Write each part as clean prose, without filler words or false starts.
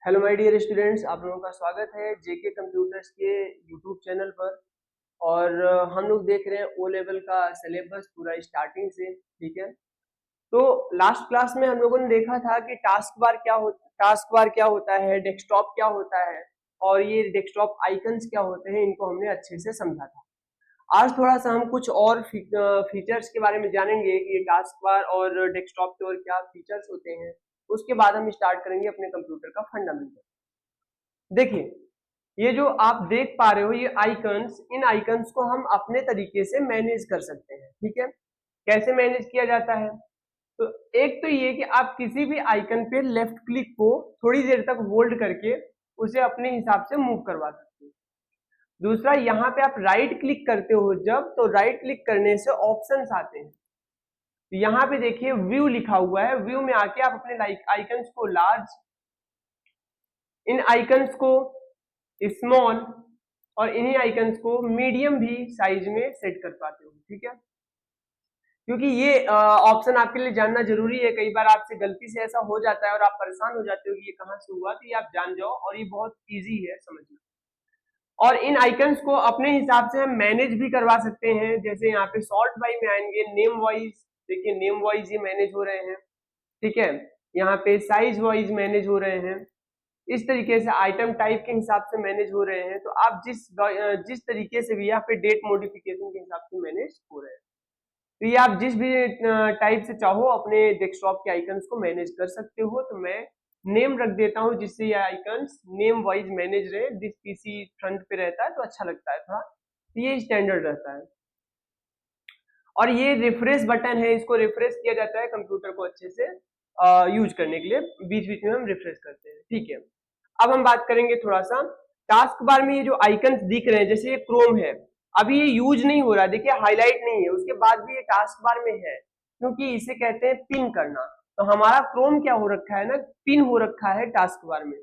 Hello my dear students, आप लोगों का स्वागत है जेके कंप्यूटर्स के यूट्यूब चैनल पर। और हम लोग देख रहे हैं ओ लेवल का सिलेबस पूरा स्टार्टिंग से। ठीक है, तो लास्ट क्लास में हम लोगों ने देखा था कि टास्क बार क्या होता है, डेस्कटॉप क्या होता है और ये डेस्कटॉप आइकन्स क्या होते हैं, इनको हमने अच्छे से समझा था। आज थोड़ा सा हम कुछ और फीचर्स के बारे में जानेंगे कि ये टास्क बार और डेस्कटॉप के और क्या फीचर्स होते हैं। उसके बाद हम स्टार्ट करेंगे अपने कंप्यूटर का फंडामेंटल। देखिए, ये जो आप देख पा रहे हो ये आइकन्स, इन आइकन्स को हम अपने तरीके से मैनेज कर सकते हैं। ठीक है, कैसे मैनेज किया जाता है? तो एक तो ये कि आप किसी भी आइकन पे लेफ्ट क्लिक को थोड़ी देर तक होल्ड करके उसे अपने हिसाब से मूव करवा सकते हो। दूसरा, यहाँ पे आप राइट क्लिक करते हो जब, तो राइट क्लिक करने से ऑप्शंस आते हैं। तो यहाँ पे देखिए व्यू लिखा हुआ है, व्यू में आके आप अपने आइकन्स को लार्ज, इन आइकन्स को स्मॉल और इन्हीं आइकन्स को मीडियम भी साइज में सेट कर पाते हो। ठीक है, क्योंकि ये ऑप्शन आपके लिए जानना जरूरी है। कई बार आपसे गलती से ऐसा हो जाता है और आप परेशान हो जाते हो कि ये कहाँ से हुआ, तो ये आप जान जाओ और ये बहुत इजी है समझना। और इन आइकन्स को अपने हिसाब से हम मैनेज भी करवा सकते हैं। जैसे यहाँ पे सॉर्ट बाई में आएंगे, नेम वाइज, देखिए नेम वाइज ये मैनेज हो रहे हैं। ठीक है, यहाँ पे साइज वाइज मैनेज हो रहे हैं। इस तरीके से आइटम टाइप के हिसाब से मैनेज हो रहे हैं। तो आप जिस तरीके से भी, यहाँ पे डेट मॉडिफिकेशन के हिसाब से मैनेज हो रहे हैं। तो ये आप जिस भी टाइप से चाहो अपने डेस्कटॉप के आइकन्स को मैनेज कर सकते हो। तो मैं नेम रख देता हूँ जिससे ये आइकन्स नेम वाइज मैनेज रहे। जिस पीसी फ्रंट पे रहता है तो अच्छा लगता है थोड़ा, तो ये स्टैंडर्ड रहता है। और ये रिफ्रेश बटन है, इसको रिफ्रेश किया जाता है कंप्यूटर को अच्छे से यूज करने के लिए। बीच बीच में हम रिफ्रेश करते हैं। ठीक है, अब हम बात करेंगे थोड़ा सा टास्क बार में ये जो आइकन्स दिख रहे हैं, जैसे ये क्रोम है, अभी ये यूज नहीं हो रहा, देखिए हाईलाइट नहीं है, उसके बाद भी ये टास्क बार में है क्योंकि इसे कहते हैं पिन करना। तो हमारा क्रोम क्या हो रखा है ना, पिन हो रखा है टास्क बार में।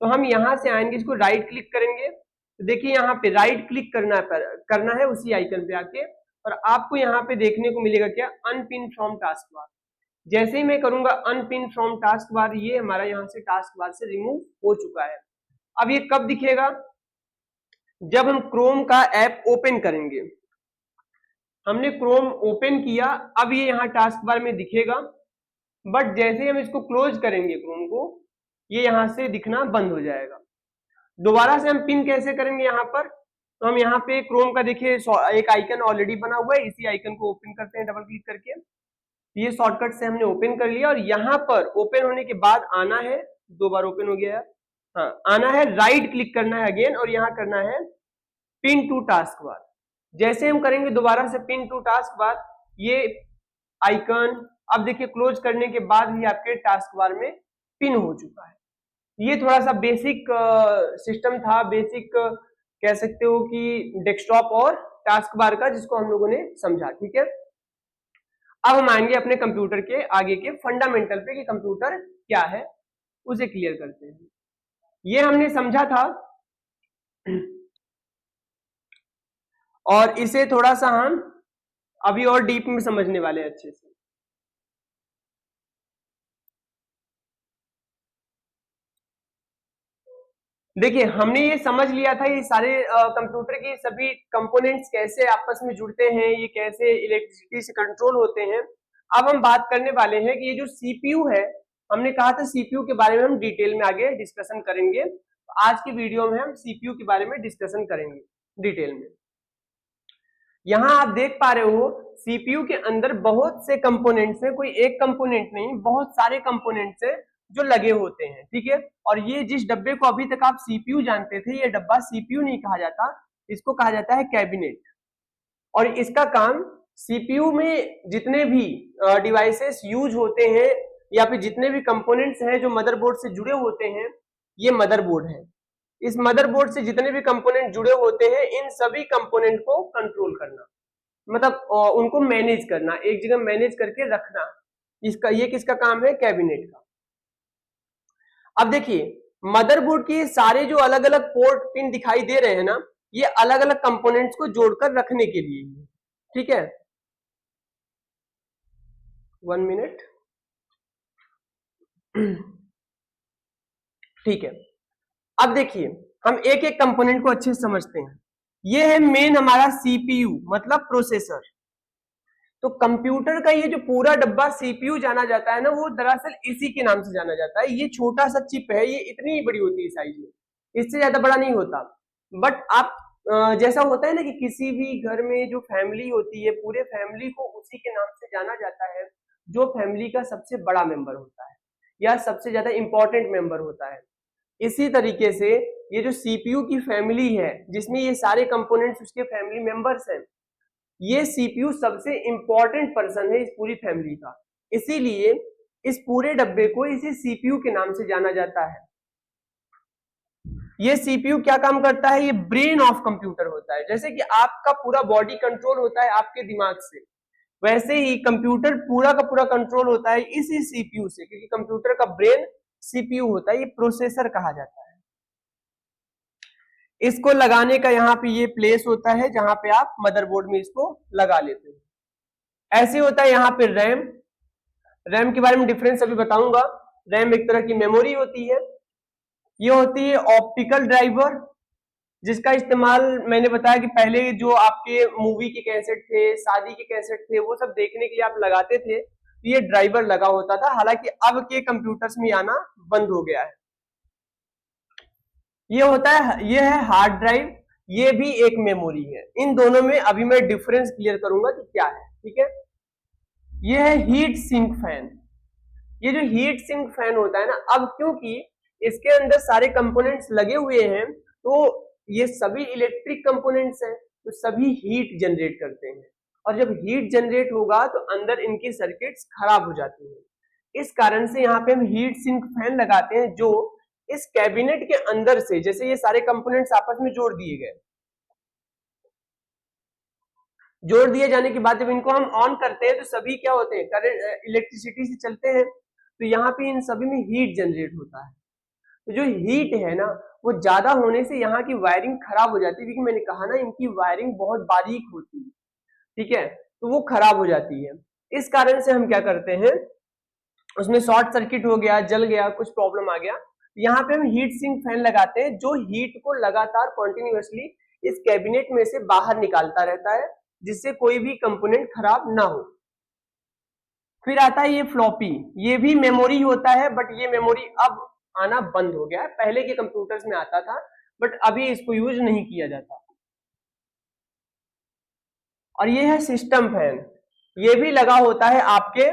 तो हम यहां से आएंगे, इसको राइट क्लिक करेंगे, तो देखिए यहाँ पे राइट क्लिक करना है उसी आइकन पे आके, और आपको यहाँ पे देखने को मिलेगा क्या, अनपिन फ्रॉम टास्क बार। जैसे ही मैं करूंगा अनपिन फ्रॉम टास्क बार, ये हमारा यहाँ से टास्क बार से रिमूव हो चुका है। अब ये कब दिखेगा? जब हम क्रोम का ऐप ओपन करेंगे। हमने क्रोम ओपन किया, अब ये यहाँ टास्क बार में दिखेगा, बट जैसे ही हम इसको क्लोज करेंगे क्रोम को, ये यहाँ से दिखना बंद हो जाएगा। दोबारा से हम पिन कैसे करेंगे यहाँ पर? तो हम यहाँ पे क्रोम का देखिए एक आइकन ऑलरेडी बना हुआ है, इसी आइकन को ओपन करते हैं डबल क्लिक करके। ये शॉर्टकट से हमने ओपन कर लिया और यहाँ पर ओपन होने के बाद आना है, दो बार ओपन हो गया है, हाँ आना है, राइट क्लिक करना है अगेन और यहाँ करना है पिन टू टास्क बार। जैसे हम करेंगे दोबारा से पिन टू टास्क बार, ये आइकन अब देखिए क्लोज करने के बाद भी आपके टास्क बार में पिन हो चुका है। ये थोड़ा सा बेसिक सिस्टम था, बेसिक कह सकते हो कि डेस्कटॉप और टास्क बार का, जिसको हम लोगों ने समझा। ठीक है, अब हम आएंगे अपने कंप्यूटर के आगे के फंडामेंटल पे कि कंप्यूटर क्या है, उसे क्लियर करते हैं। ये हमने समझा था और इसे थोड़ा सा हम अभी और डीप में समझने वाले हैं अच्छे से। देखिए, हमने ये समझ लिया था ये सारे कंप्यूटर के सभी कंपोनेंट्स कैसे आपस में जुड़ते हैं, ये कैसे इलेक्ट्रिसिटी से कंट्रोल होते हैं। अब हम बात करने वाले हैं कि ये जो सीपीयू है, हमने कहा था सीपीयू के बारे में हम डिटेल में आगे डिस्कशन करेंगे। तो आज की वीडियो में हम सीपीयू के बारे में डिस्कशन करेंगे डिटेल में। यहाँ आप देख पा रहे हो सीपीयू के अंदर बहुत से कंपोनेंट्स हैं, कोई एक कंपोनेंट नहीं, बहुत सारे कंपोनेंट्स हैं जो लगे होते हैं। ठीक है, और ये जिस डब्बे को अभी तक आप सीपीयू जानते थे, ये डब्बा सीपीयू नहीं कहा जाता, इसको कहा जाता है कैबिनेट। और इसका काम सीपीयू में जितने भी डिवाइसेस यूज होते हैं या फिर जितने भी कंपोनेंट्स हैं जो मदरबोर्ड से जुड़े होते हैं, ये मदरबोर्ड है। इस मदरबोर्ड से जितने भी कंपोनेंट जुड़े होते हैं, इन सभी कंपोनेंट को कंट्रोल करना, मतलब उनको मैनेज करना, एक जगह मैनेज करके रखना, इसका ये किसका काम है? कैबिनेट का। अब देखिए, मदरबोर्ड के सारे जो अलग अलग पोर्ट पिन दिखाई दे रहे हैं ना, ये अलग अलग कंपोनेंट्स को जोड़कर रखने के लिए। ठीक है, 1 मिनट। ठीक है, अब देखिए हम एक एक कंपोनेंट को अच्छे से समझते हैं। ये है मेन हमारा सीपीयू मतलब प्रोसेसर। तो कंप्यूटर का ये जो पूरा डब्बा सीपीयू जाना जाता है ना, वो दरअसल इसी के नाम से जाना जाता है। ये छोटा सा चिप है, ये इतनी ही बड़ी होती है साइज में, इससे ज्यादा बड़ा नहीं होता। बट आप जैसा होता है ना कि किसी भी घर में जो फैमिली होती है, पूरे फैमिली को उसी के नाम से जाना जाता है जो फैमिली का सबसे बड़ा मेंबर होता है या सबसे ज्यादा इंपॉर्टेंट मेंबर होता है। इसी तरीके से ये जो सीपीयू की फैमिली है, जिसमें ये सारे कंपोनेंट्स उसके फैमिली मेंबर्स हैं, ये सीपीयू सबसे इंपॉर्टेंट पर्सन है इस पूरी फैमिली का। इसीलिए इस पूरे डब्बे को इसी सीपीयू के नाम से जाना जाता है। ये सीपीयू क्या काम करता है? ये ब्रेन ऑफ कंप्यूटर होता है। जैसे कि आपका पूरा बॉडी कंट्रोल होता है आपके दिमाग से, वैसे ही कंप्यूटर पूरा का पूरा कंट्रोल होता है इसी सीपीयू से, क्योंकि कंप्यूटर का ब्रेन सीपीयू होता है। ये प्रोसेसर कहा जाता है। इसको लगाने का यहाँ पे ये प्लेस होता है जहां पे आप मदरबोर्ड में इसको लगा लेते हैं। ऐसे होता है यहाँ पे रैम। रैम के बारे में डिफरेंस अभी बताऊंगा। रैम एक तरह की मेमोरी होती है। ये होती है ऑप्टिकल ड्राइवर, जिसका इस्तेमाल मैंने बताया कि पहले जो आपके मूवी के कैसेट थे, शादी के कैसेट थे, वो सब देखने के लिए आप लगाते थे, तो ये ड्राइवर लगा होता था। हालांकि अब के कंप्यूटर्स में आना बंद हो गया है। ये होता है, ये है हार्ड ड्राइव, ये भी एक मेमोरी है। इन दोनों में अभी मैं डिफरेंस क्लियर करूंगा कि क्या है। ठीक है, ये है हीट सिंक फैन। ये जो हीट सिंक फैन होता है ना, अब क्योंकि इसके अंदर सारे कंपोनेंट्स लगे हुए हैं, तो ये सभी इलेक्ट्रिक कंपोनेंट्स हैं, तो सभी हीट जनरेट करते हैं। और जब हीट जनरेट होगा तो अंदर इनकी सर्किट्स खराब हो जाती हैं। इस कारण से यहाँ पे हम हीट सिंक फैन लगाते हैं, जो इस कैबिनेट के अंदर से, जैसे ये सारे कंपोनेंट्स आपस में जोड़ दिए गए, जोड़ दिए जाने के बाद जब इनको हम ऑन करते हैं तो सभी क्या होते हैं? करंट, इलेक्ट्रिसिटी से चलते हैं। तो यहाँ पे इन सभी में हीट जनरेट होता है। तो जो हीट है ना, वो ज्यादा होने से यहाँ की वायरिंग खराब हो जाती है, क्योंकि मैंने कहा ना इनकी वायरिंग बहुत बारीक होती है। ठीक है, तो वो खराब हो जाती है। इस कारण से हम क्या करते हैं, उसमें शॉर्ट सर्किट हो गया, जल गया, कुछ प्रॉब्लम आ गया, यहाँ पे हम हीट सिंक फैन लगाते हैं, जो हीट को लगातार कॉन्टिन्यूअसली इस कैबिनेट में से बाहर निकालता रहता है, जिससे कोई भी कंपोनेंट खराब ना हो। फिर आता है ये फ्लॉपी। ये भी मेमोरी होता है, बट ये मेमोरी अब आना बंद हो गया है। पहले के कंप्यूटर्स में आता था, बट अभी इसको यूज नहीं किया जाता। और ये है सिस्टम फैन। ये भी लगा होता है आपके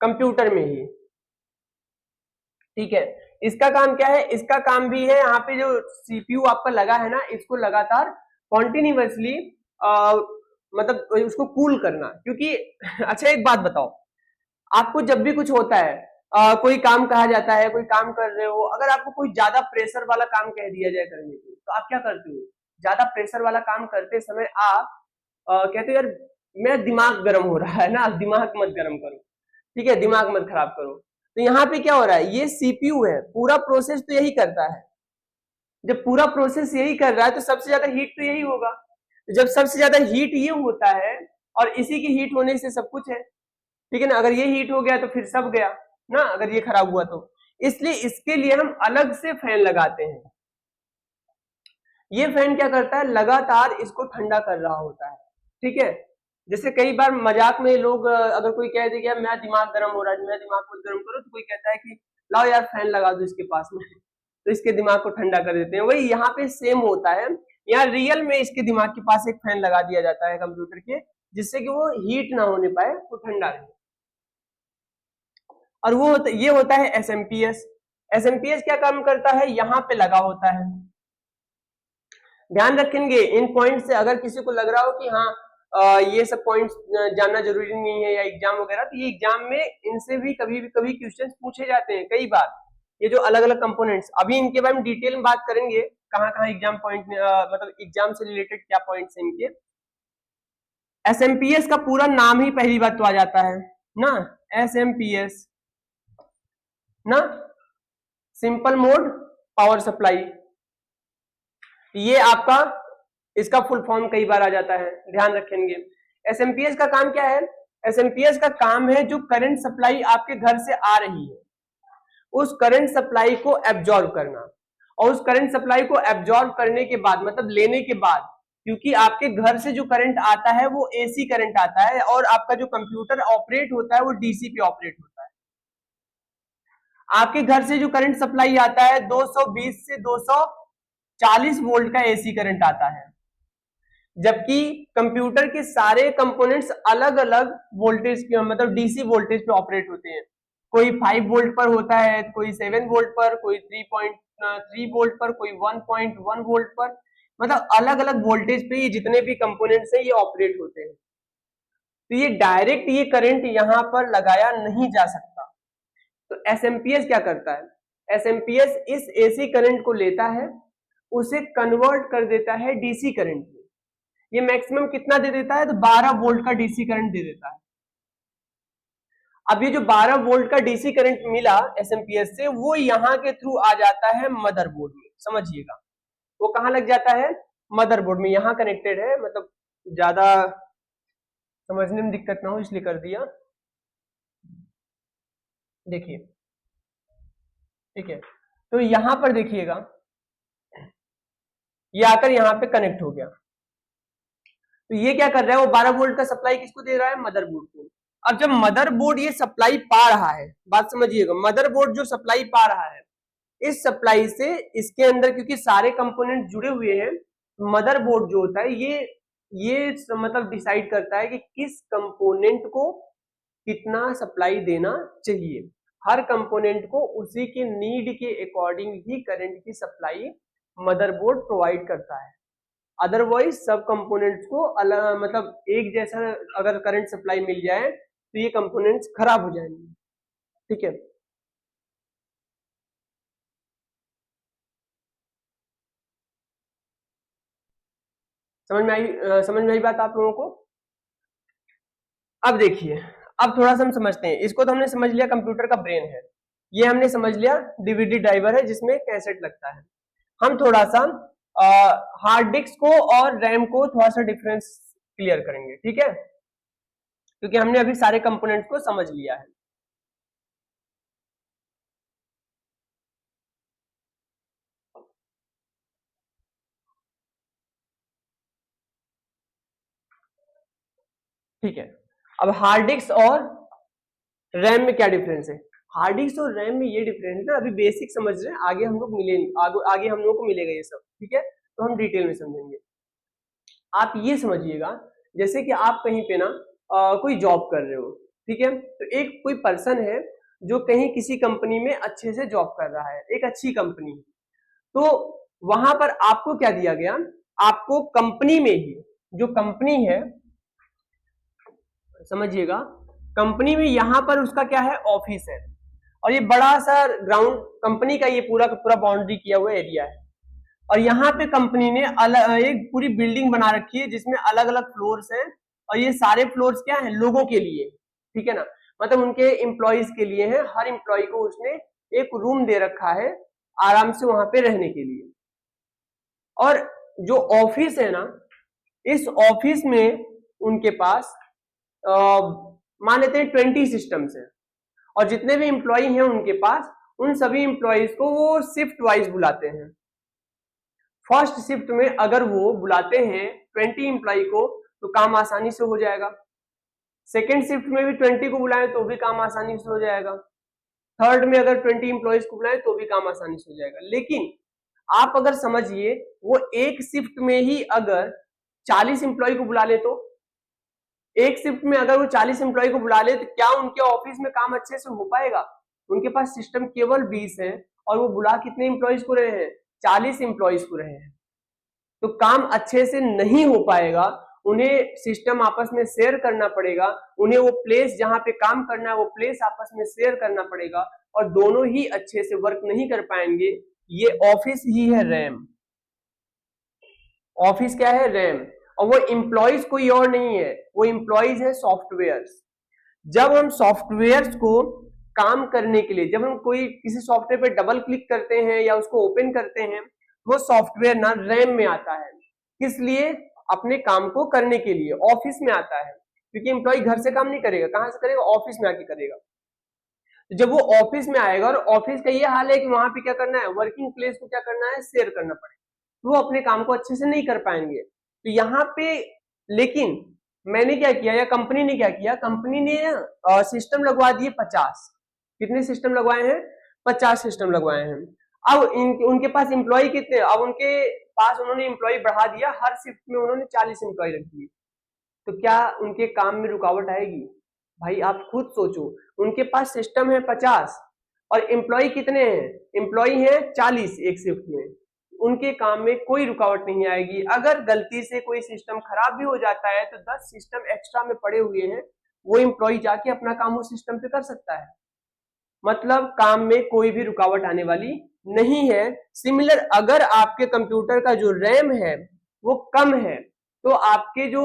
कंप्यूटर में ही। ठीक है, इसका काम क्या है? इसका काम भी है, यहाँ पे जो सीपीयू आपका लगा है ना, इसको लगातार कॉन्टिन्यूअसली मतलब उसको कूल करना। क्योंकि अच्छा एक बात बताओ, आपको जब भी कुछ होता है, कोई काम कहा जाता है, कोई काम कर रहे हो, अगर आपको कोई ज्यादा प्रेशर वाला काम कह दिया जाए करने के लिए, तो आप क्या करते हो? ज्यादा प्रेशर वाला काम करते समय आप कहते हो यार मेरा दिमाग गर्म हो रहा है ना, दिमाग मत गर्म करो, ठीक है, दिमाग मत खराब करो। तो यहाँ पे क्या हो रहा है? ये सीपीयू है, पूरा प्रोसेस तो यही करता है। जब पूरा प्रोसेस यही कर रहा है तो सबसे ज्यादा हीट तो यही होगा। जब सबसे ज्यादा हीट ये होता है, और इसी की हीट होने से सब कुछ है, ठीक है ना। अगर ये हीट हो गया तो फिर सब गया ना, अगर ये खराब हुआ तो। इसलिए इसके लिए हम अलग से फैन लगाते हैं। ये फैन क्या करता है? लगातार इसको ठंडा कर रहा होता है। ठीक है, जैसे कई बार मजाक में लोग अगर कोई कह दे कि मेरा दिमाग गर्म हो रहा है, मेरा दिमाग को गर्म करो, तो कोई कहता है कि लाओ यार फैन लगा दो इसके पास में, तो इसके दिमाग को ठंडा कर देते हैं। वही यहाँ पे सेम होता है। यहाँ रियल में इसके दिमाग के पास एक फैन लगा दिया जाता है कंप्यूटर के, जिससे कि वो हीट ना होने पाए, वो ठंडा रहे। और वो ये होता है एसएमपीएस। एसएमपीएस क्या काम करता है? यहाँ पे लगा होता है। ध्यान रखेंगे इन पॉइंट से, अगर किसी को लग रहा हो कि हाँ ये सब पॉइंट्स जानना जरूरी नहीं है या एग्जाम वगैरह, तो ये एग्जाम में इनसे भी कभी क्वेश्चंस पूछे जाते हैं कई बार। ये जो अलग अलग कंपोनेंट्स, अभी इनके बारे में डिटेल में बात करेंगे, कहाँ कहाँ एग्जाम पॉइंट मतलब एग्जाम से रिलेटेड क्या पॉइंट्स हैं इनके। एसएमपीएस का पूरा नाम ही पहली बात तो आ जाता है ना, एसएमपीएस ना, सिंपल मोड पावर सप्लाई। ये आपका इसका फुल फॉर्म कई बार आ जाता है, ध्यान रखेंगे। एसएमपीएस का काम क्या है? एसएमपीएस का काम है जो करंट सप्लाई आपके घर से आ रही है, उस करंट सप्लाई को एब्जॉर्ब करना, और उस करंट सप्लाई को एब्जॉर्ब करने के बाद मतलब लेने के बाद, क्योंकि आपके घर से जो करंट आता है वो एसी करंट आता है और आपका जो कंप्यूटर ऑपरेट होता है वो डीसी पे ऑपरेट होता है। आपके घर से जो करंट सप्लाई आता है 220 से 240 वोल्ट का एसी करंट आता है, जबकि कंप्यूटर के सारे कंपोनेंट्स अलग अलग वोल्टेज के मतलब डीसी वोल्टेज पे ऑपरेट होते हैं। कोई 5 वोल्ट पर होता है, कोई 7 वोल्ट पर, कोई 3.3 वोल्ट पर, कोई 1.1 वोल्ट पर, मतलब अलग अलग वोल्टेज पे ये जितने भी कंपोनेंट्स हैं ये ऑपरेट होते हैं। तो ये डायरेक्ट ये करंट यहां पर लगाया नहीं जा सकता। तो एसएमपीएस क्या करता है, एसएमपीएस इस एसी करंट को लेता है, उसे कन्वर्ट कर देता है डीसी करंट में। ये मैक्सिमम कितना दे देता है, तो 12 वोल्ट का डीसी करंट दे देता है। अब ये जो 12 वोल्ट का डीसी करंट मिला एसएमपीएस से, वो यहां के थ्रू आ जाता है मदरबोर्ड में। समझिएगा, वो कहां लग जाता है, मदरबोर्ड में, यहां कनेक्टेड है, मतलब ज्यादा समझने में दिक्कत ना हो इसलिए कर दिया। देखिए, ठीक है, तो यहां पर देखिएगा, ये आकर यहां पे कनेक्ट हो गया। तो ये क्या कर रहा है, वो 12 वोल्ट का सप्लाई किसको दे रहा है, मदरबोर्ड को। अब जब मदरबोर्ड ये सप्लाई पा रहा है, बात समझिएगा, मदरबोर्ड जो सप्लाई पा रहा है, इस सप्लाई से इसके अंदर क्योंकि सारे कंपोनेंट जुड़े हुए हैं, मदरबोर्ड जो होता है ये मतलब डिसाइड करता है कि किस कंपोनेंट को कितना सप्लाई देना चाहिए। हर कंपोनेंट को उसी के नीड के अकॉर्डिंग ही करंट की सप्लाई मदरबोर्ड प्रोवाइड करता है। अदरवाइज सब कंपोनेंट्स को अलग मतलब एक जैसा अगर करंट सप्लाई मिल जाए तो ये कंपोनेंट्स खराब हो जाएंगे। ठीक है, समझ में आई बात आप लोगों को। अब देखिए, अब थोड़ा सा हम समझते हैं इसको। तो हमने समझ लिया कंप्यूटर का ब्रेन है, ये हमने समझ लिया डीवीडी ड्राइवर है जिसमें कैसेट लगता है। हम थोड़ा सा हार्ड डिस्क को और रैम को थोड़ा सा डिफरेंस क्लियर करेंगे, ठीक है, क्योंकि हमने अभी सारे कंपोनेंट्स को समझ लिया है। ठीक है, अब हार्ड डिस्क और रैम में क्या डिफरेंस है। हार्ड डिस्क और रैम में ये डिफरेंस है ना, अभी बेसिक समझ रहे हैं, आगे हम लोग मिलेंगे, आगे हम लोग को मिलेगा ये सब, ठीक है, तो हम डिटेल में समझेंगे। आप ये समझिएगा, जैसे कि आप कहीं पे ना कोई जॉब कर रहे हो, ठीक है, तो एक कोई पर्सन है जो कहीं किसी कंपनी में अच्छे से जॉब कर रहा है, एक अच्छी कंपनी, तो वहां पर आपको क्या दिया गया, आपको कंपनी में ही, जो कंपनी है समझिएगा, कंपनी में यहां पर उसका क्या है, ऑफिस है, और ये बड़ा सा ग्राउंड कंपनी का ये पूरा पूरा बाउंड्री किया हुआ एरिया है, और यहाँ पे कंपनी ने एक पूरी बिल्डिंग बना रखी है जिसमें अलग अलग फ्लोर्स हैं, और ये सारे फ्लोर्स क्या हैं, लोगों के लिए, ठीक है ना, मतलब उनके एम्प्लॉयज के लिए है। हर एम्प्लॉय को उसने एक रूम दे रखा है आराम से वहां पे रहने के लिए। और जो ऑफिस है ना, इस ऑफिस में उनके पास मान लेते हैं 20 सिस्टम्स हैं, और जितने भी एम्प्लॉय हैं उनके पास, उन सभी एम्प्लॉयज को वो शिफ्ट वाइज बुलाते हैं। फर्स्ट शिफ्ट में अगर वो बुलाते हैं 20 एम्प्लॉय को तो काम आसानी से हो जाएगा। सेकेंड शिफ्ट में भी 20 को बुलाएं तो भी काम आसानी से हो जाएगा। थर्ड में अगर 20 एम्प्लॉयज को बुलाएं तो भी काम आसानी से हो जाएगा। लेकिन आप अगर समझिए, वो एक शिफ्ट में ही अगर 40 एम्प्लॉय को बुला ले, तो एक शिफ्ट में अगर वो 40 एम्प्लॉय को बुला ले तो क्या उनके ऑफिस में काम अच्छे से हो पाएगा। उनके पास सिस्टम केवल 20 है और वो बुला कितने एम्प्लॉयज को रहे हैं, 40 एम्प्लॉयज को रहे हैं, तो काम अच्छे से नहीं हो पाएगा। उन्हें सिस्टम आपस में शेयर करना पड़ेगा, उन्हें वो प्लेस जहां पे काम करना है वो प्लेस आपस में शेयर करना पड़ेगा, और दोनों ही अच्छे से वर्क नहीं कर पाएंगे। ये ऑफिस ही है रैम। ऑफिस क्या है, रैम। और वो एम्प्लॉयज कोई और नहीं है, वो एम्प्लॉयज है सॉफ्टवेयर्स। जब हम सॉफ्टवेयर्स को काम करने के लिए, जब हम कोई किसी सॉफ्टवेयर पे डबल क्लिक करते हैं या उसको ओपन करते हैं, वो सॉफ्टवेयर ना रैम में आता है। किस लिए, अपने काम को करने के लिए ऑफिस में आता है, क्योंकि एम्प्लॉय घर से काम नहीं करेगा, कहां से करेगा, ऑफिस में आके करेगा। तो जब वो ऑफिस में आएगा, और ऑफिस का ये हाल है कि वहां पे क्या करना है, वर्किंग प्लेस को क्या करना है, शेयर करना पड़ेगा, वो अपने काम को अच्छे से नहीं कर पाएंगे। तो यहाँ पे लेकिन मैंने क्या किया, या कंपनी ने क्या किया, कंपनी ने सिस्टम लगवा दिए 50। कितने सिस्टम लगवाए हैं, 50 सिस्टम लगवाए हैं। अब उनके पास एम्प्लॉय कितने, अब उनके पास उन्होंने एम्प्लॉय बढ़ा दिया, हर शिफ्ट में उन्होंने 40 एम्प्लॉय रख दिए। तो क्या उनके काम में रुकावट आएगी? भाई आप खुद सोचो, उनके पास सिस्टम है 50 और एम्प्लॉय कितने हैं, एम्प्लॉय है 40 एक शिफ्ट में, उनके काम में कोई रुकावट नहीं आएगी। अगर गलती से कोई सिस्टम खराब भी हो जाता है तो 10 सिस्टम एक्स्ट्रा में पड़े हुए हैं, वो एम्प्लॉय जाके अपना काम उस सिस्टम पे कर सकता है। मतलब काम में कोई भी रुकावट आने वाली नहीं है। सिमिलर अगर आपके कंप्यूटर का जो रैम है वो कम है, तो आपके जो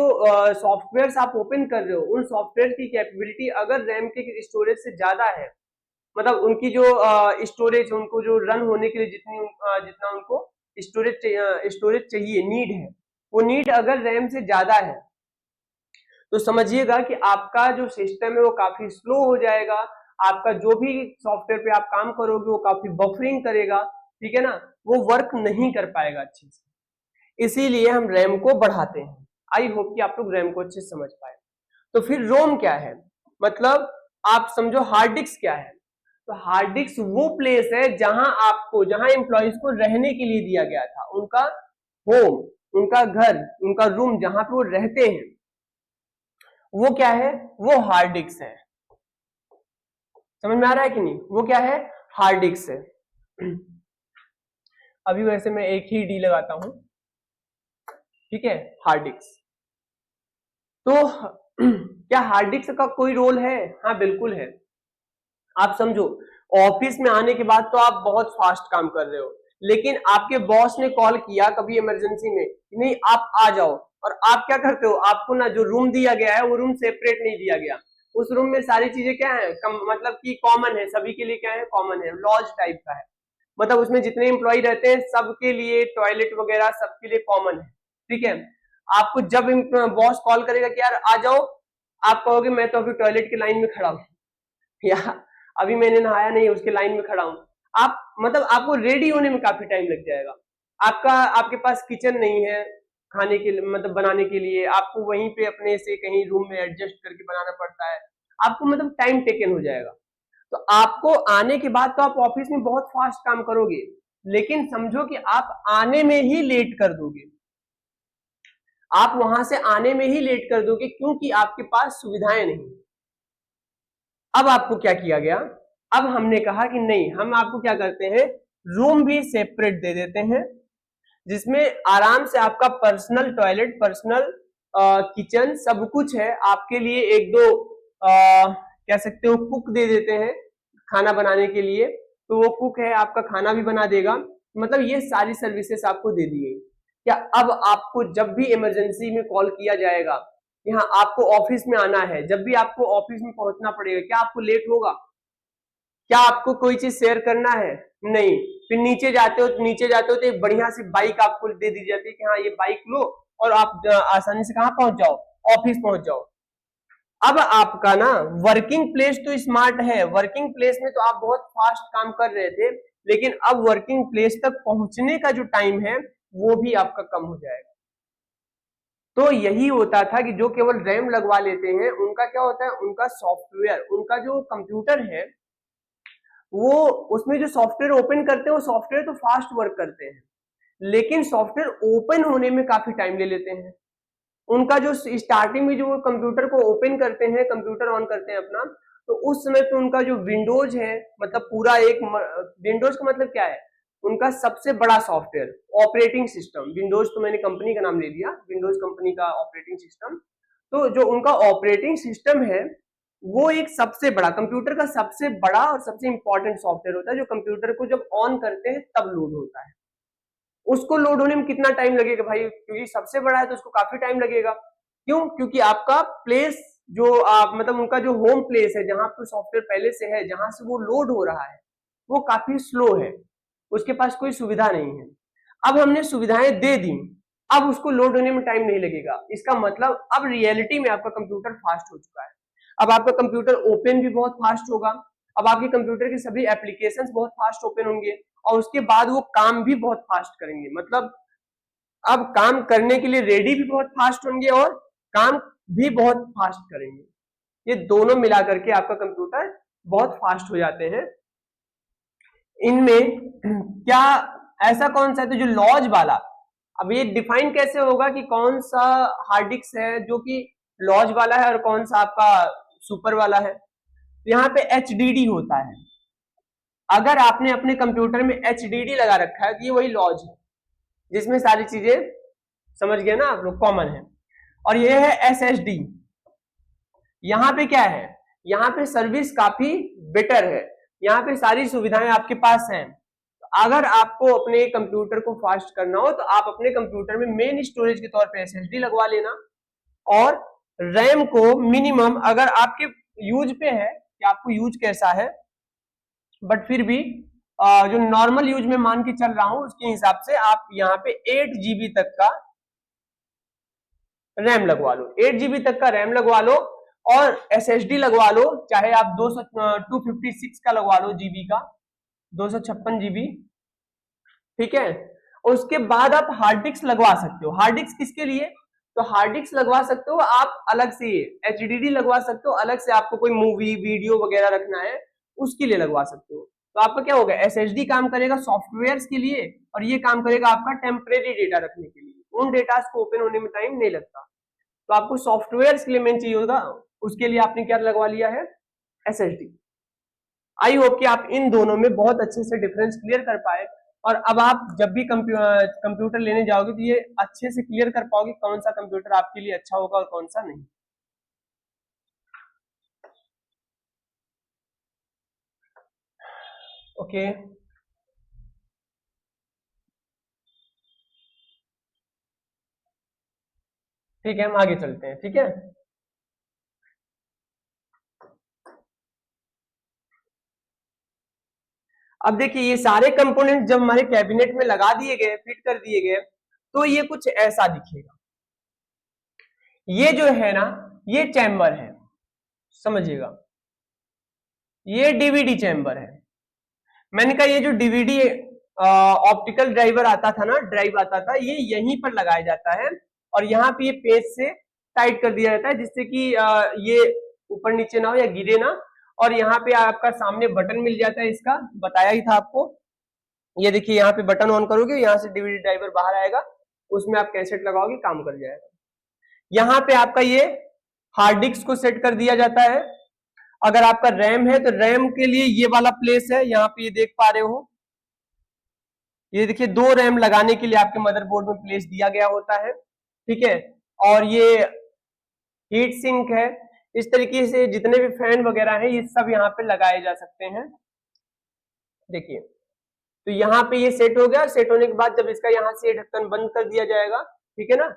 सॉफ्टवेयर आप ओपन कर रहे हो, उन सॉफ्टवेयर की कैपेबिलिटी अगर रैम के स्टोरेज से ज्यादा है, मतलब उनकी जो स्टोरेज, उनको जो रन होने के लिए जितना उनको स्टोरेज चाहिए, नीड है, वो नीड अगर रैम से ज्यादा है, तो समझिएगा कि आपका जो सिस्टम है वो काफी स्लो हो जाएगा। आपका जो भी सॉफ्टवेयर पे आप काम करोगे वो काफी बफरिंग करेगा, ठीक है ना, वो वर्क नहीं कर पाएगा अच्छे से। इसीलिए हम रैम को बढ़ाते हैं। आई होप कि आप लोग रैम को अच्छे से समझ पाए। तो फिर रोम क्या है, मतलब आप समझो हार्ड डिस्क क्या है। तो हार्ड डिस्क वो प्लेस है जहां एम्प्लॉइज को रहने के लिए दिया गया था, उनका होम, उनका घर, उनका रूम, जहां पे वो रहते हैं, वो क्या है, वो हार्ड डिस्क है। समझ में आ रहा है कि नहीं, वो क्या है, हार्ड डिस्क है। अभी वैसे मैं एक ही डी लगाता हूं, ठीक है, हार्ड डिस्क। तो क्या हार्ड डिस्क का कोई रोल है? हाँ बिल्कुल है। आप समझो, ऑफिस में आने के बाद तो आप बहुत फास्ट काम कर रहे हो, लेकिन आपके बॉस ने कॉल किया कभी इमरजेंसी में, नहीं आप आ जाओ, और आप क्या करते हो, आपको ना जो रूम दिया गया है वो रूम सेपरेट नहीं दिया गया, उस रूम में सारी चीजें क्या है, मतलब कि कॉमन है, सभी के लिए क्या है, कॉमन है, लॉज टाइप का है, मतलब उसमें जितने एम्प्लॉय रहते हैं सबके लिए टॉयलेट वगैरह सबके लिए कॉमन है, ठीक है। आपको जब बॉस कॉल करेगा कि यार आ जाओ, आप कहोगे मैं तो अभी टॉयलेट की लाइन में खड़ा हूं, या अभी मैंने नहाया नहीं उसके लाइन में खड़ा हूं। आप मतलब आपको रेडी होने में काफी टाइम लग जाएगा। आपके पास किचन नहीं है खाने के लिए, मतलब बनाने के लिए, आपको वहीं पे अपने से कहीं रूम में एडजस्ट करके बनाना पड़ता है, आपको मतलब टाइम टेकन हो जाएगा। तो आपको आने के बाद तो आप ऑफिस में बहुत फास्ट काम करोगे, लेकिन समझो कि आप आने में ही लेट कर दोगे, आप वहां से आने में ही लेट कर दोगे, क्योंकि आपके पास सुविधाएं नहीं। अब आपको क्या किया गया, अब हमने कहा कि नहीं, हम आपको क्या करते हैं, रूम भी सेपरेट दे देते हैं, जिसमें आराम से आपका पर्सनल टॉयलेट, पर्सनल किचन सब कुछ है आपके लिए। एक दो कह सकते हो कुक दे देते हैं खाना बनाने के लिए, तो वो कुक है आपका खाना भी बना देगा। मतलब ये सारी सर्विसेज आपको दे दी गई। क्या अब आपको जब भी इमरजेंसी में कॉल किया जाएगा, यहाँ आपको ऑफिस में आना है, जब भी आपको ऑफिस में पहुंचना पड़ेगा, क्या आपको लेट होगा? क्या आपको कोई चीज शेयर करना है? नहीं। फिर नीचे जाते हो तो एक बढ़िया सी बाइक आपको दे दी जाती है कि हाँ ये बाइक लो और आप आसानी से कहाँ पहुंच जाओ, ऑफिस पहुंच जाओ। अब आपका ना वर्किंग प्लेस तो स्मार्ट है, वर्किंग प्लेस में तो आप बहुत फास्ट काम कर रहे थे, लेकिन अब वर्किंग प्लेस तक पहुंचने का जो टाइम है वो भी आपका कम हो जाएगा। तो यही होता था कि जो केवल रैम लगवा लेते हैं उनका क्या होता है, उनका सॉफ्टवेयर, उनका जो कंप्यूटर है वो, उसमें जो सॉफ्टवेयर ओपन करते हैं वो सॉफ्टवेयर तो फास्ट वर्क करते हैं, लेकिन सॉफ्टवेयर ओपन होने में काफी टाइम ले लेते हैं। उनका जो स्टार्टिंग में जो कंप्यूटर को ओपन करते हैं, कंप्यूटर ऑन करते हैं अपना, तो उस समय पे उनका जो विंडोज है, मतलब पूरा एक विंडोज का मतलब क्या है, उनका सबसे बड़ा सॉफ्टवेयर ऑपरेटिंग सिस्टम, विंडोज तो मैंने कंपनी का नाम ले लिया, विंडोज कंपनी का ऑपरेटिंग सिस्टम। तो जो उनका ऑपरेटिंग सिस्टम है वो एक सबसे बड़ा, कंप्यूटर का सबसे बड़ा और सबसे इंपॉर्टेंट सॉफ्टवेयर होता है, जो कंप्यूटर को जब ऑन करते हैं तब लोड होता है। उसको लोड होने में कितना टाइम लगेगा भाई, क्योंकि सबसे बड़ा है तो उसको काफी टाइम लगेगा। क्यों? क्योंकि आपका प्लेस जो आप मतलब उनका जो होम प्लेस है, जहां पर सॉफ्टवेयर पहले से है, जहां से वो लोड हो रहा है, वो काफी स्लो है, उसके पास कोई सुविधा नहीं है। अब हमने सुविधाएं दे दी, अब उसको लोड होने में टाइम नहीं लगेगा। इसका मतलब अब रियलिटी में आपका कंप्यूटर फास्ट हो चुका है। अब आपका कंप्यूटर ओपन भी बहुत फास्ट होगा, अब आपके कंप्यूटर के सभी एप्लीकेशंस बहुत फास्ट ओपन होंगे और उसके बाद वो काम भी बहुत फास्ट करेंगे, मतलब अब काम करने के लिए रेडी भी बहुत फास्ट होंगे और काम भी बहुत फास्ट करेंगे। ये दोनों मिला करके आपका कंप्यूटर बहुत फास्ट हो जाते हैं। इनमें क्या ऐसा कौन सा है तो जो लॉज वाला, अब ये डिफाइन कैसे होगा कि कौन सा हार्ड डिस्क है जो कि लॉज वाला है और कौन सा आपका सुपर वाला है। तो यहाँ पे HDD होता है, अगर आपने अपने कंप्यूटर में HDD लगा रखा है तो ये वही लॉज है जिसमें सारी चीजें, समझ गए ना आप लोग, कॉमन है। और ये है SSD। यहाँ पे क्या है, यहाँ पे सर्विस काफी बेटर है, यहाँ पे सारी सुविधाएं आपके पास हैं। अगर आपको अपने कंप्यूटर को फास्ट करना हो तो आप अपने कंप्यूटर में मेन स्टोरेज के तौर पे SSD लगवा लेना और रैम को मिनिमम, अगर आपके यूज पे है कि आपको यूज कैसा है, बट फिर भी जो नॉर्मल यूज में मान के चल रहा हूं उसके हिसाब से आप यहाँ पे 8 GB तक का रैम लगवा लो, 8 GB तक का रैम लगवा लो और SSD लगवा लो, चाहे आप 256 का लगवा लो जीबी का, 256 GB, ठीक है। उसके बाद आप हार्ड डिस्क लगवा सकते हो। हार्ड डिस्क किसके लिए, तो हार्ड डिस्क लगवा सकते हो आप अलग से, HDD लगवा सकते हो अलग से, आपको कोई मूवी वीडियो वगैरह रखना है उसके लिए लगवा सकते हो। तो आपका क्या होगा, SSD काम करेगा सॉफ्टवेयर के लिए और ये काम करेगा आपका टेम्परेरी डेटा रखने के लिए, उन डेटा को ओपन होने में टाइम नहीं लगता। तो आपको सॉफ्टवेयर के लिए मेन चाहिए होगा, उसके लिए आपने क्या लगवा लिया है, SSD। आई होप कि आप इन दोनों में बहुत अच्छे से डिफरेंस क्लियर कर पाए और अब आप जब भी कंप्यूटर लेने जाओगे तो ये अच्छे से क्लियर कर पाओगे कौन सा कंप्यूटर आपके लिए अच्छा होगा और कौन सा नहीं। ओके, ठीक है, हम आगे चलते हैं, ठीक है। अब देखिए ये सारे कंपोनेंट जब हमारे कैबिनेट में लगा दिए गए, फिट कर दिए गए, तो ये कुछ ऐसा दिखेगा। ये जो है ना, ये चैम्बर है, समझिएगा, ये डीवीडी चैम्बर है। मैंने कहा ये जो डीवीडी ऑप्टिकल ड्राइवर आता था ना, ड्राइव आता था, ये यहीं पर लगाया जाता है और यहाँ पे ये पेज से टाइट कर दिया जाता है जिससे कि ये ऊपर नीचे ना हो या गिरे ना। और यहाँ पे आपका सामने बटन मिल जाता है, इसका बताया ही था आपको। ये देखिए यहाँ पे बटन ऑन करोगे, यहाँ से डीवीडी ड्राइवर बाहर आएगा, उसमें आप कैसेट लगाओगे, काम कर जाएगा। यहाँ पे आपका ये हार्ड डिस्क को सेट कर दिया जाता है। अगर आपका रैम है तो रैम के लिए ये वाला प्लेस है, यहाँ पे ये देख पा रहे हो, ये देखिए 2 रैम लगाने के लिए आपके मदरबोर्ड में प्लेस दिया गया होता है, ठीक है। और ये हीट सिंक है। इस तरीके से जितने भी फैन वगैरह हैं ये सब यहाँ पे लगाए जा सकते हैं। देखिए तो यहाँ पे ये सेट हो गया, सेट होने के बाद जब इसका यहाँ से ढक्कन बंद कर दिया जाएगा, ठीक है ना,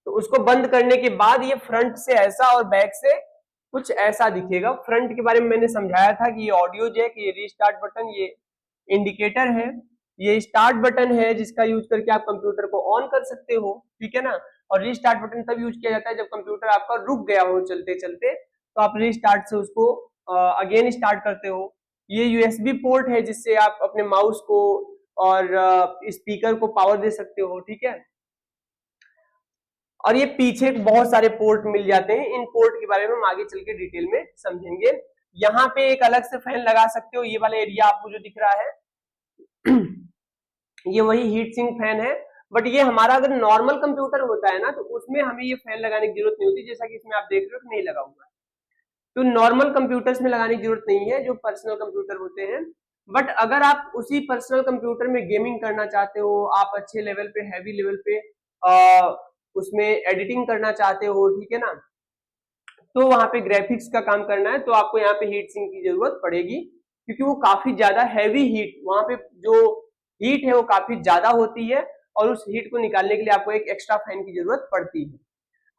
तो उसको बंद करने के बाद ये फ्रंट से ऐसा और बैक से कुछ ऐसा दिखेगा। फ्रंट के बारे में मैंने समझाया था कि ये ऑडियो जैक, ये रीस्टार्ट बटन, ये इंडिकेटर है, ये स्टार्ट बटन है जिसका यूज करके आप कंप्यूटर को ऑन कर सकते हो, ठीक है ना। और रीस्टार्ट बटन तब यूज किया जाता है जब कंप्यूटर आपका रुक गया हो चलते चलते, तो आप रीस्टार्ट से उसको अगेन स्टार्ट करते हो। ये यूएसबी पोर्ट है जिससे आप अपने माउस को और स्पीकर को पावर दे सकते हो, ठीक है। और ये पीछे बहुत सारे पोर्ट मिल जाते हैं, इन पोर्ट के बारे में हम आगे चल के डिटेल में समझेंगे। यहाँ पे एक अलग से फैन लगा सकते हो, ये वाला एरिया आपको जो दिख रहा है ये वही हीट सिंक फैन है। बट ये हमारा अगर नॉर्मल कंप्यूटर होता है ना तो उसमें हमें ये फैन लगाने की जरूरत नहीं होती, जैसा कि इसमें आप देख रहे हो नहीं लगा हुआ है। तो नॉर्मल कंप्यूटर्स में लगाने की जरूरत नहीं है जो पर्सनल कंप्यूटर होते हैं। बट अगर आप उसी पर्सनल कंप्यूटर में गेमिंग करना चाहते हो, आप अच्छे लेवल पे, हैवी लेवल पे उसमें एडिटिंग करना चाहते हो, ठीक है ना, तो वहां पे ग्राफिक्स का काम करना है तो आपको यहाँ पे हीट सिंक की जरूरत पड़ेगी, क्योंकि वो काफी ज्यादा हैवी हीट, वहां पे जो हीट है वो काफी ज्यादा होती है और उस हीट को निकालने के लिए आपको एक एक्स्ट्रा फैन की जरूरत पड़ती है।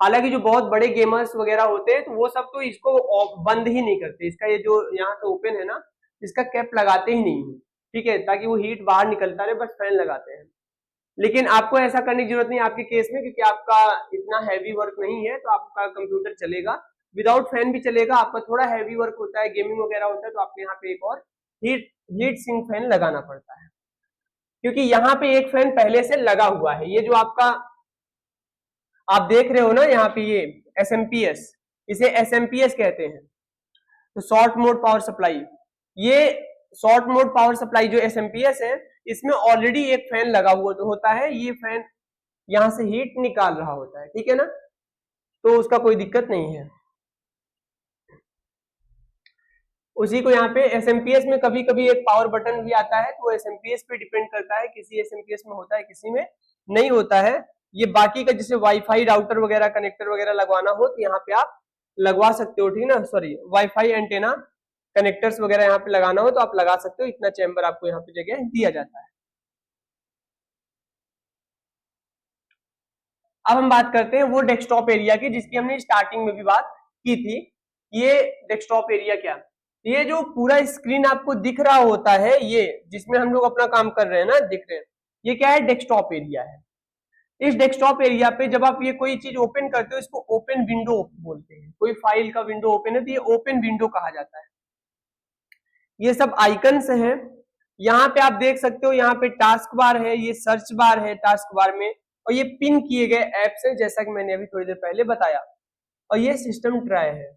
हालांकि जो बहुत बड़े गेमर्स वगैरह होते हैं तो वो सब तो इसको बंद ही नहीं करते, इसका ये जो यहाँ से ओपन है ना, इसका कैप लगाते ही नहीं है, ठीक है, ताकि वो हीट बाहर निकलता रहे, बस फैन लगाते हैं। लेकिन आपको ऐसा करने की जरूरत नहीं आपके केस में, क्योंकि आपका इतना हैवी वर्क नहीं है तो आपका कंप्यूटर चलेगा विदाउट फैन भी चलेगा, आपका थोड़ा हैवी वर्क होता है, गेमिंग वगैरह होता है, तो आपको यहाँ पे एक और हीट सिंक फैन लगाना पड़ता है, क्योंकि यहाँ पे एक फैन पहले से लगा हुआ है। ये जो आपका आप देख रहे हो ना यहाँ पे ये SMPS, इसे SMPS कहते हैं, तो शॉर्ट मोड पावर सप्लाई। ये शॉर्ट मोड पावर सप्लाई जो SMPS है, इसमें ऑलरेडी एक फैन लगा हुआ तो होता है, ये फैन यहां से हीट निकाल रहा होता है, ठीक है ना, तो उसका कोई दिक्कत नहीं है। उसी को यहाँ पे SMPS में कभी कभी एक पावर बटन भी आता है, तो SMPS पे डिपेंड करता है, किसी SMPS में होता है किसी में नहीं होता है। ये बाकी का जैसे वाईफाई राउटर वगैरह कनेक्टर वगैरह लगवाना हो तो यहाँ पे आप लगवा सकते हो, ठीक ना, सॉरी वाईफाई एंटेना कनेक्टर्स वगैरह यहाँ पे लगाना हो तो आप लगा सकते हो, इतना चैम्बर आपको यहाँ पे जगह दिया जाता है। अब हम बात करते हैं वो डेस्कटॉप एरिया की जिसकी हमने स्टार्टिंग में भी बात की थी। ये डेस्कटॉप एरिया क्या, ये जो पूरा स्क्रीन आपको दिख रहा होता है, ये जिसमें हम लोग अपना काम कर रहे हैं ना, दिख रहे हैं, ये क्या है, डेस्कटॉप एरिया है। इस डेस्कटॉप एरिया पे जब आप ये कोई चीज ओपन करते हो, इसको ओपन विंडो बोलते हैं। कोई फाइल का विंडो ओपन है तो ये ओपन विंडो कहा जाता है। ये सब आइकन्स हैं, यहाँ पे आप देख सकते हो, यहाँ पे टास्क बार है, ये सर्च बार है टास्क बार में, और ये पिन किए गए एप्स है जैसा कि मैंने अभी थोड़ी देर पहले बताया, और ये सिस्टम ट्राई है।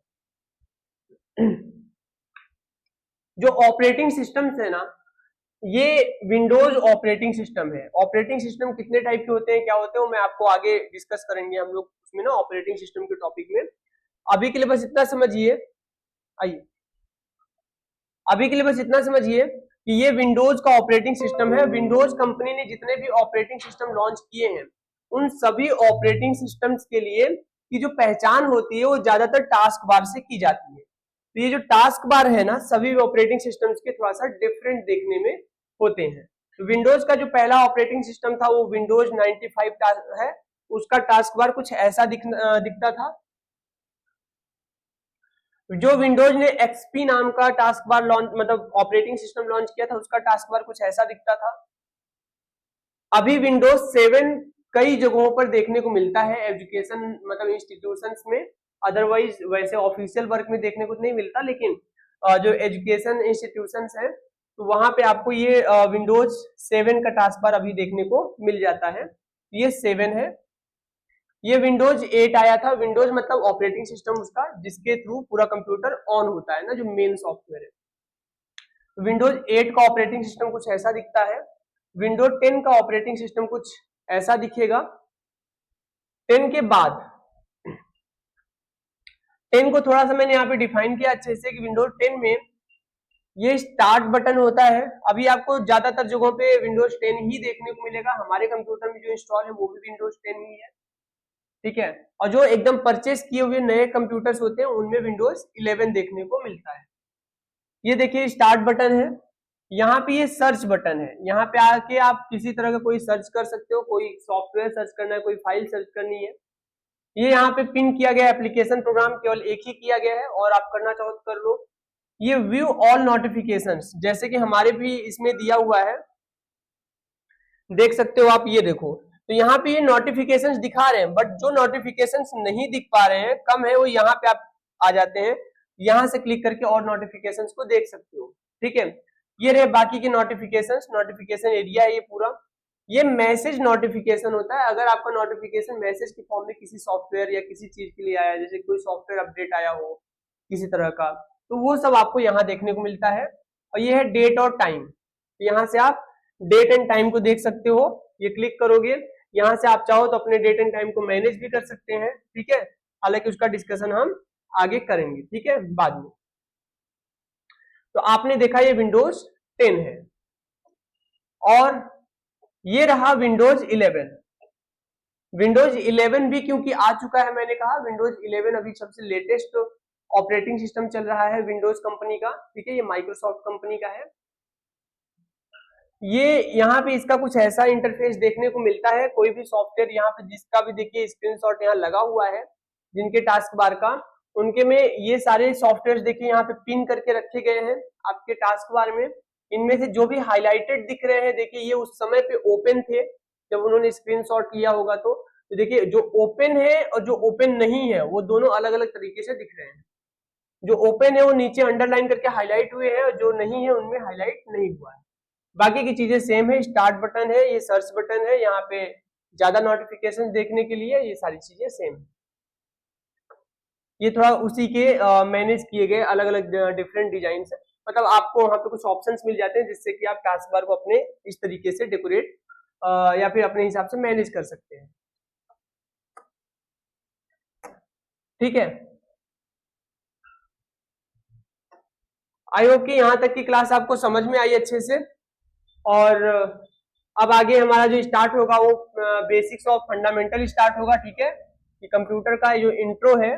जो ऑपरेटिंग सिस्टम्स है ना, ये विंडोज ऑपरेटिंग सिस्टम है। ऑपरेटिंग सिस्टम कितने टाइप के होते हैं, क्या होते हैं, मैं आपको आगे डिस्कस करेंगे हम लोग उसमें ना, ऑपरेटिंग सिस्टम के टॉपिक में। अभी के लिए बस इतना समझिए, आइए अभी के लिए बस इतना समझिए कि ये विंडोज का ऑपरेटिंग सिस्टम है। विंडोज कंपनी ने जितने भी ऑपरेटिंग सिस्टम लॉन्च किए हैं, उन सभी ऑपरेटिंग सिस्टम्स के लिए की जो पहचान होती है वो ज्यादातर टास्क बार से की जाती है। तो ये जो टास्क बार है ना, सभी ऑपरेटिंग सिस्टम्स के थोड़ा सा डिफरेंट देखने में होते हैं। तो विंडोज का जो पहला ऑपरेटिंग सिस्टम था वो विंडोज 95 है, उसका टास्क बार कुछ ऐसा दिखता था। जो विंडोज ने XP नाम का टास्क बार लॉन्च मतलब ऑपरेटिंग सिस्टम लॉन्च किया था, उसका टास्क बार कुछ ऐसा दिखता था। अभी विंडोज 7 कई जगहों पर देखने को मिलता है, एजुकेशन मतलब इंस्टीट्यूशंस में, अदरवाइज वैसे ऑफिशियल वर्क में देखने को नहीं मिलता, लेकिन जो एजुकेशन इंस्टीट्यूशंस है तो वहां पे आपको ये विंडोज 7 का टास्क बार अभी देखने को मिल जाता है। ये 7 है। ये विंडोज 8 आया था। विंडोज मतलब ऑपरेटिंग सिस्टम उसका जिसके थ्रू पूरा कंप्यूटर ऑन होता है ना, जो मेन सॉफ्टवेयर है। तो विंडोज 8 का ऑपरेटिंग सिस्टम कुछ ऐसा दिखता है। विंडोज 10 का ऑपरेटिंग सिस्टम कुछ ऐसा दिखेगा। 10 के बाद 10 को थोड़ा सा मैंने यहाँ पे डिफाइन किया अच्छे से कि विंडोज 10 में ये स्टार्ट बटन होता है। अभी आपको ज्यादातर जगहों पे विंडोज 10 ही देखने को मिलेगा। हमारे कंप्यूटर में जो इंस्टॉल है वो भी विंडोज 10 ही है, ठीक है। और जो एकदम परचेस किए हुए नए कंप्यूटर्स होते हैं उनमें विंडोज 11 देखने को मिलता है। ये देखिए स्टार्ट बटन है, यहाँ पे ये सर्च बटन है। यहाँ पे आके आप किसी तरह का कोई सर्च कर सकते हो, कोई सॉफ्टवेयर सर्च करना है, कोई फाइल सर्च करनी है। ये यहाँ पे पिन किया गया एप्लीकेशन प्रोग्राम केवल एक ही किया गया है, और आप करना चाहो तो कर लो। ये व्यू ऑल नोटिफिकेशंस, जैसे कि हमारे भी इसमें दिया हुआ है, देख सकते हो आप, ये देखो। तो यहाँ पे ये नोटिफिकेशंस दिखा रहे हैं, बट जो नोटिफिकेशंस नहीं दिख पा रहे हैं, कम है, वो यहाँ पे आप आ जाते हैं, यहाँ से क्लिक करके और नोटिफिकेशंस को देख सकते हो, ठीक है। ये रहे बाकी के नोटिफिकेशंस, नोटिफिकेशन एरिया है ये पूरा। ये मैसेज नोटिफिकेशन होता है। अगर आपका नोटिफिकेशन मैसेज के फॉर्म में किसी सॉफ्टवेयर या किसी चीज के लिए आया, जैसे कोई सॉफ्टवेयर अपडेट आया हो किसी तरह का, तो वो सब आपको यहाँ देखने को मिलता है। और ये है डेट और टाइम, यहाँ से आप डेट एंड टाइम को देख सकते हो। ये क्लिक करोगे, यहाँ से आप चाहो तो अपने डेट एंड टाइम को मैनेज भी कर सकते हैं, ठीक है। हालांकि उसका डिस्कशन हम आगे करेंगे, ठीक है, बाद में। तो आपने देखा ये विंडोज 10 है, और ये रहा विंडोज 11। विंडोज 11 भी क्योंकि आ चुका है, मैंने कहा विंडोज 11 अभी सबसे लेटेस्ट ऑपरेटिंग सिस्टम चल रहा है विंडोज कंपनी का, ठीक है। ये माइक्रोसॉफ्ट कंपनी का है। ये यहाँ पे इसका कुछ ऐसा इंटरफेस देखने को मिलता है। कोई भी सॉफ्टवेयर यहाँ पे जिसका भी देखिए स्क्रीनशॉट यहाँ लगा हुआ है, जिनके टास्क बार का, उनके में ये सारे सॉफ्टवेयर देखिए यहाँ पे पिन करके रखे गए हैं आपके टास्क बार में। इनमें से जो भी हाईलाइटेड दिख रहे हैं, देखिए ये उस समय पे ओपन थे जब उन्होंने स्क्रीनशॉट लिया होगा, तो तो देखिए जो ओपन है और जो ओपन नहीं है वो दोनों अलग अलग तरीके से दिख रहे हैं। जो ओपन है वो नीचे अंडरलाइन करके हाईलाइट हुए हैं और जो नहीं है उनमें हाईलाइट नहीं हुआ है। बाकी की चीजें सेम है, स्टार्ट बटन है, ये सर्च बटन है, यहाँ पे ज्यादा नोटिफिकेशन देखने के लिए, ये सारी चीजें सेम है। ये थोड़ा उसी के मैनेज किए गए अलग अलग डिफरेंट डिजाइन है, मतलब आपको वहां पे कुछ ऑप्शंस मिल जाते हैं जिससे कि आप टास्क बार को अपने इस तरीके से डेकोरेट या फिर अपने हिसाब से मैनेज कर सकते हैं। ठीक है, आई होप कि यहाँ तक की क्लास आपको समझ में आई अच्छे से। और अब आगे हमारा जो स्टार्ट होगा वो बेसिक्स ऑफ फंडामेंटल स्टार्ट होगा। ठीक है, कि कंप्यूटर का जो इंट्रो है,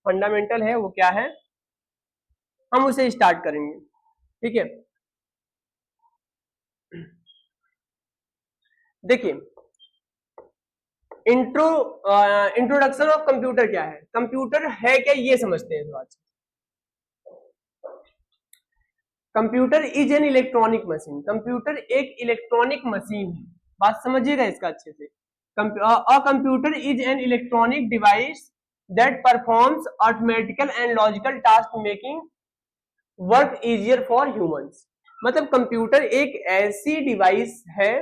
फंडामेंटल है, वो क्या है, हम उसे स्टार्ट करेंगे। ठीक है, देखिए इंट्रोडक्शन ऑफ कंप्यूटर क्या है, कंप्यूटर है क्या, ये समझते हैं थोड़ा। Computer is an electronic machine, computer एक इलेक्ट्रॉनिक मशीन है, बात समझिएगा इसका अच्छे से। A computer is an electronic device that performs arithmetical and logical task making work easier for humans. मतलब कंप्यूटर एक ऐसी डिवाइस है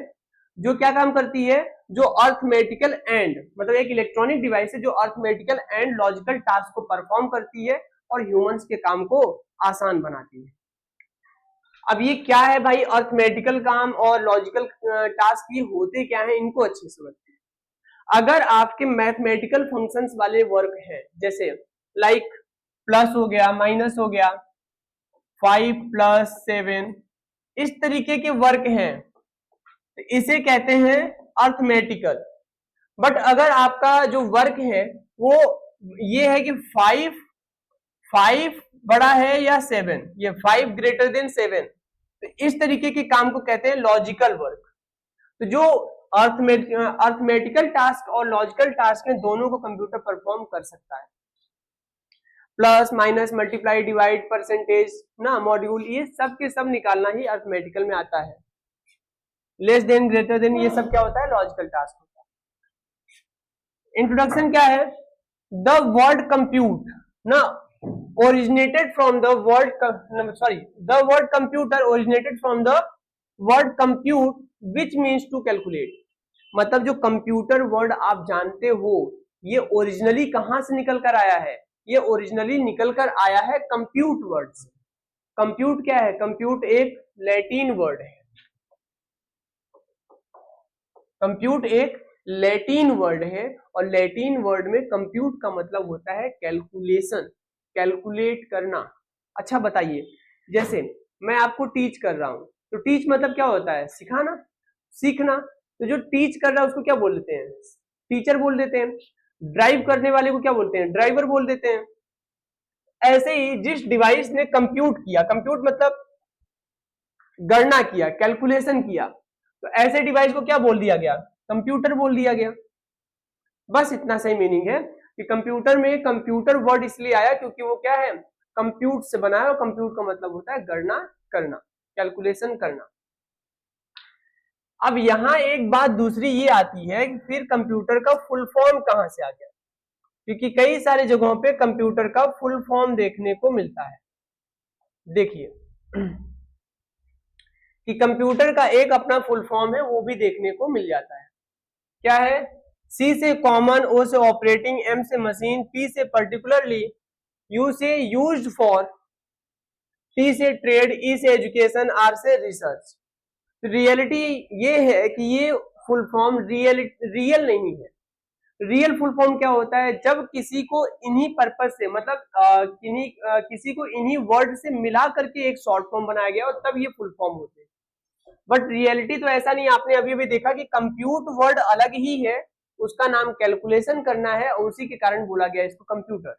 जो क्या काम करती है, जो अर्थमेटिकल एंड, मतलब एक इलेक्ट्रॉनिक डिवाइस है जो अर्थमेटिकल एंड लॉजिकल टास्क को परफॉर्म करती है और ह्यूमंस के काम को आसान बनाती है। अब ये क्या है भाई, अर्थमेटिकल काम और लॉजिकल टास्क, ये होते क्या है, इनको अच्छे से समझते हैं। अगर आपके मैथमेटिकल फंक्शंस वाले वर्क हैं, जैसे लाइक प्लस हो गया, माइनस हो गया, 5 + 7, इस तरीके के वर्क हैं, तो इसे कहते हैं अर्थमेटिकल। बट अगर आपका जो वर्क है वो ये है कि 5 बड़ा है या 7, ये 5 > 7, तो इस तरीके के काम को कहते हैं लॉजिकल वर्क। तो जो अर्थमेटिकल टास्क और लॉजिकल टास्क है, दोनों को कंप्यूटर परफॉर्म कर सकता है। Plus minus multiply divide percentage ना मॉड्यूल, ये सब के सब निकालना ही अर्थमेटिकल में आता है। लेस देन, ग्रेटर देन, ये सब क्या होता है, लॉजिकल टास्क होता है। इंट्रोडक्शन क्या है, द वर्ड कंप्यूट ना originated from the word the word computer originated from the word compute which means to calculate। मतलब जो कंप्यूटर वर्ड आप जानते हो, ये ओरिजिनली कहां से निकल कर आया है, ये ओरिजिनली निकल कर आया है कंप्यूट वर्ड से। कंप्यूट क्या है, कंप्यूट एक लैटिन वर्ड है, कंप्यूट एक लैटिन वर्ड है, और लैटिन वर्ड में कंप्यूट का मतलब होता है कैलकुलेशन, कैलकुलेट करना। अच्छा बताइए, जैसे मैं आपको टीच कर रहा हूं, तो टीच मतलब क्या होता है, सिखाना, सीखना। तो जो टीच कर रहा है उसको क्या बोल देते हैं, टीचर बोल देते हैं। ड्राइव करने वाले को क्या बोलते हैं, ड्राइवर बोल देते हैं। ऐसे ही जिस डिवाइस ने कंप्यूट किया, कंप्यूट मतलब गणना किया, कैलकुलेशन किया, तो ऐसे डिवाइस को क्या बोल दिया गया, कंप्यूटर बोल दिया गया। बस इतना सही मीनिंग है कि कंप्यूटर में कंप्यूटर वर्ड इसलिए आया क्योंकि वो क्या है, कंप्यूट से बना है, और कंप्यूट का मतलब होता है गणना करना, कैलकुलेशन करना। अब यहां एक बात दूसरी ये आती है कि फिर कंप्यूटर का फुल फॉर्म कहां से आ गया, क्योंकि कई सारे जगहों पे कंप्यूटर का फुल फॉर्म देखने को मिलता है। देखिए कि कंप्यूटर का एक अपना फुल फॉर्म है, वो भी देखने को मिल जाता है। क्या है, सी से कॉमन, ओ से ऑपरेटिंग, एम से मशीन, पी से पर्टिकुलरली, यू से यूज्ड फॉर, टी से ट्रेड, ई से एजुकेशन, आर से रिसर्च। रियलिटी ये है कि ये फुल फॉर्म रियल नहीं है। रियल फुल फॉर्म क्या होता है, जब किसी को इन्हीं पर्पज से, मतलब किसी को इन्हीं वर्ड से मिला करके एक शॉर्ट फॉर्म बनाया गया और तब ये फुल फॉर्म होते हैं। बट रियलिटी तो ऐसा नहीं। आपने अभी भी देखा कि कंप्यूट वर्ड अलग ही है, उसका नाम कैलकुलेशन करना है, और उसी के कारण बोला गया इसको कंप्यूटर।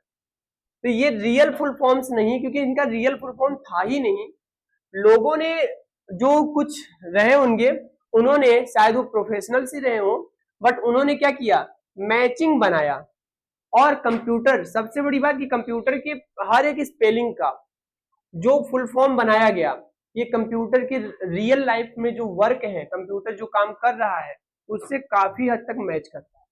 तो ये रियल फुल फॉर्म्स नहीं, क्योंकि इनका रियल फुल फॉर्म था ही नहीं। लोगों ने जो कुछ रहे होंगे, उन्होंने शायद वो प्रोफेशनल से रहे हो, बट उन्होंने क्या किया, मैचिंग बनाया। और कंप्यूटर, सबसे बड़ी बात कि कंप्यूटर के हर एक स्पेलिंग का जो फुल फॉर्म बनाया गया, ये कंप्यूटर की रियल लाइफ में जो वर्क है, कंप्यूटर जो काम कर रहा है, उससे काफी हद तक मैच करता है।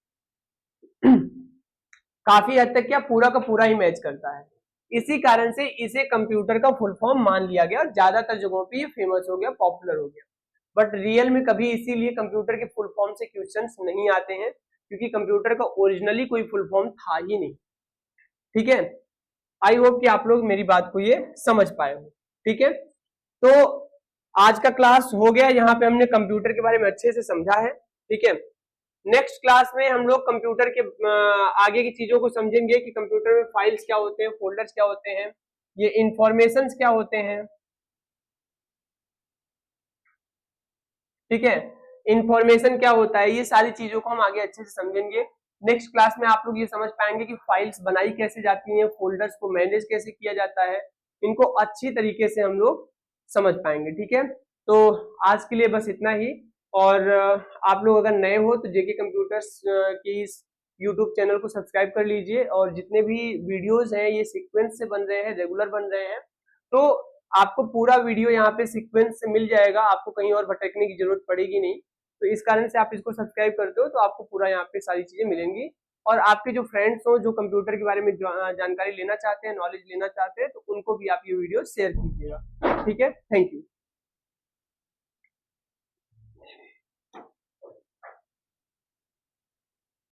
काफी हद तक क्या पूरा का पूरा ही मैच करता है। इसी कारण से इसे कंप्यूटर का फुल फॉर्म मान लिया गया और ज्यादातर जगहों पे ये फेमस हो गया, पॉपुलर हो गया। बट रियल में कभी इसीलिए कंप्यूटर के फुल फॉर्म से क्वेश्चंस नहीं आते हैं, क्योंकि कंप्यूटर का ओरिजिनली कोई फुल फॉर्म था ही नहीं। ठीक है, आई होप कि आप लोग मेरी बात को ये समझ पाए हो। ठीक है, तो आज का क्लास हो गया, यहाँ पे हमने कंप्यूटर के बारे में अच्छे से समझा है। ठीक है, नेक्स्ट क्लास में हम लोग कंप्यूटर के आगे की चीजों को समझेंगे कि कंप्यूटर में फाइल्स क्या होते हैं, फोल्डर्स क्या होते हैं, ये इंफॉर्मेशन क्या होते हैं। ठीक है, इंफॉर्मेशन क्या होता है, ये सारी चीजों को हम आगे अच्छे से समझेंगे। नेक्स्ट क्लास में आप लोग ये समझ पाएंगे कि फाइल्स बनाई कैसे जाती हैं, फोल्डर्स को मैनेज कैसे किया जाता है, इनको अच्छी तरीके से हम लोग समझ पाएंगे। ठीक है, तो आज के लिए बस इतना ही। और आप लोग अगर नए हो तो जेके कंप्यूटर्स की इस यूट्यूब चैनल को सब्सक्राइब कर लीजिए, और जितने भी वीडियोज हैं ये सीक्वेंस से बन रहे हैं, रेगुलर बन रहे हैं, तो आपको पूरा वीडियो यहाँ पे सीक्वेंस से मिल जाएगा, आपको कहीं और भटकने की जरूरत पड़ेगी नहीं। तो इस कारण से आप इसको सब्सक्राइब करते हो तो आपको पूरा यहाँ पे सारी चीजें मिलेंगी। और आपके जो फ्रेंड्स हो जो कंप्यूटर के बारे में जानकारी लेना चाहते हैं, नॉलेज लेना चाहते हैं, तो उनको भी आप ये वीडियो शेयर कीजिएगा। ठीक है, थैंक यू।